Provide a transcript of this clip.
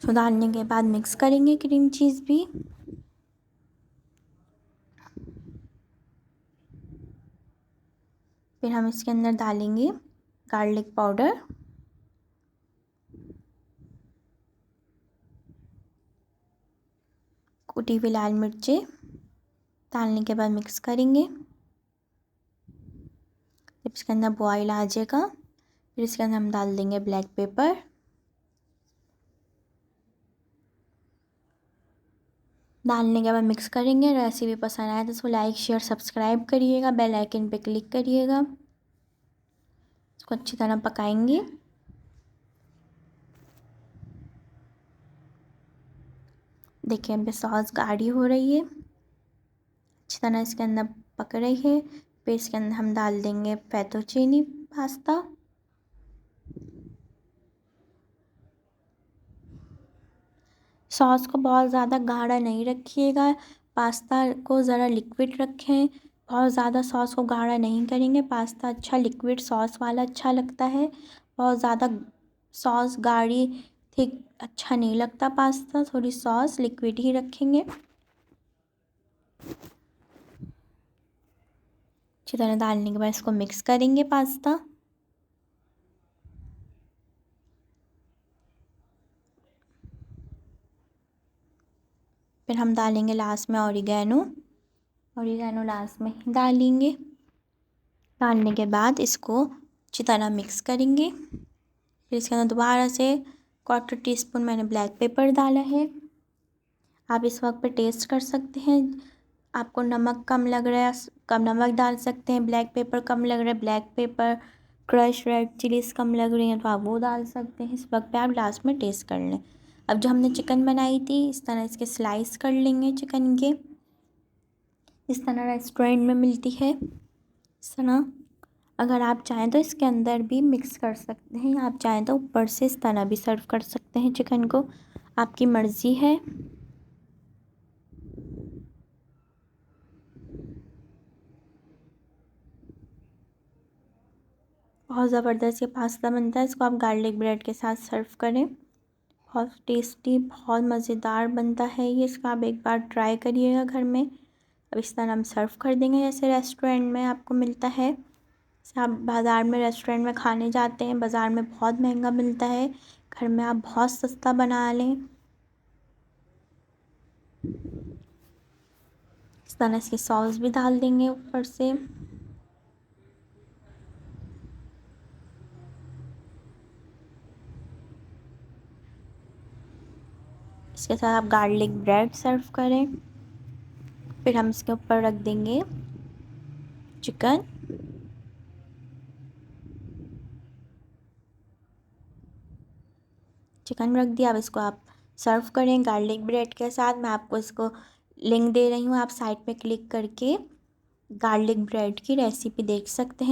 इसको डालने के बाद मिक्स करेंगे क्रीम चीज़ भी। फिर हम इसके अंदर डालेंगे गार्लिक पाउडर, कुटी हुई लाल मिर्चें डालने के बाद मिक्स करेंगे। जब इसके अंदर बॉयल आ जाएगा फिर इसके अंदर हम डाल देंगे ब्लैक पेपर। डालने के बाद मिक्स करेंगे। रेसिपी पसंद आए तो इसको लाइक शेयर सब्सक्राइब करिएगा, बेल आइकन पे क्लिक करिएगा। इसको अच्छी तरह पकाएंगे। देखिए अब सॉस गाढ़ी हो रही है, अच्छी तरह इसके अंदर पक रही है। फिर इसके अंदर हम डाल देंगे फेटोचीनी पास्ता। सॉस को बहुत ज़्यादा गाढ़ा नहीं रखिएगा, पास्ता को ज़रा लिक्विड रखें। बहुत ज़्यादा सॉस को गाढ़ा नहीं करेंगे, पास्ता अच्छा लिक्विड सॉस वाला अच्छा लगता है। बहुत ज़्यादा सॉस गाढ़ी थिक अच्छा नहीं लगता पास्ता, थोड़ी सॉस लिक्विड ही रखेंगे। अच्छी तरह डालने के बाद इसको मिक्स करेंगे पास्ता। फिर हम डालेंगे लास्ट में ऑरिगेनो लास्ट में ही डालेंगे। डालने के बाद इसको अच्छी तरह मिक्स करेंगे। फिर इसके अंदर दोबारा से 1/4 टीस्पून मैंने ब्लैक पेपर डाला है। आप इस वक्त पे टेस्ट कर सकते हैं, आपको नमक कम लग रहा है कम नमक डाल सकते हैं, ब्लैक पेपर कम लग रहा है black pepper, crush red chillies कम लग रही हैं तो आप वो डाल सकते हैं। इस वक्त पे आप लास्ट में टेस्ट कर लें। अब जो हमने चिकन बनाई थी इस तरह इसके स्लाइस कर लेंगे चिकन के, इस तरह रेस्टोरेंट में मिलती है इस तरह। अगर आप चाहें तो इसके अंदर भी मिक्स कर सकते हैं, आप चाहें तो ऊपर से इस तरह भी सर्व कर सकते हैं चिकन को, आपकी मर्ज़ी है। बहुत ज़बरदस्त ये पास्ता बनता है, इसको आप गार्लिक ब्रेड के साथ सर्व करें, बहुत टेस्टी बहुत मज़ेदार बनता है ये। इसका आप एक बार ट्राई करिएगा घर में। अब इस तरह हम सर्व कर देंगे जैसे रेस्टोरेंट में आपको मिलता है। जैसे आप बाज़ार में रेस्टोरेंट में खाने जाते हैं, बाज़ार में बहुत महंगा मिलता है, घर में आप बहुत सस्ता बना लें। इस तरह इसकी सॉस भी डाल देंगे ऊपर से। इसके साथ आप गार्लिक ब्रेड सर्व करें। फिर हम इसके ऊपर रख देंगे चिकन। चिकन रख दिया, अब इसको आप सर्व करें गार्लिक ब्रेड के साथ। मैं आपको इसको लिंक दे रही हूँ, आप साइट पे क्लिक करके गार्लिक ब्रेड की रेसिपी देख सकते हैं।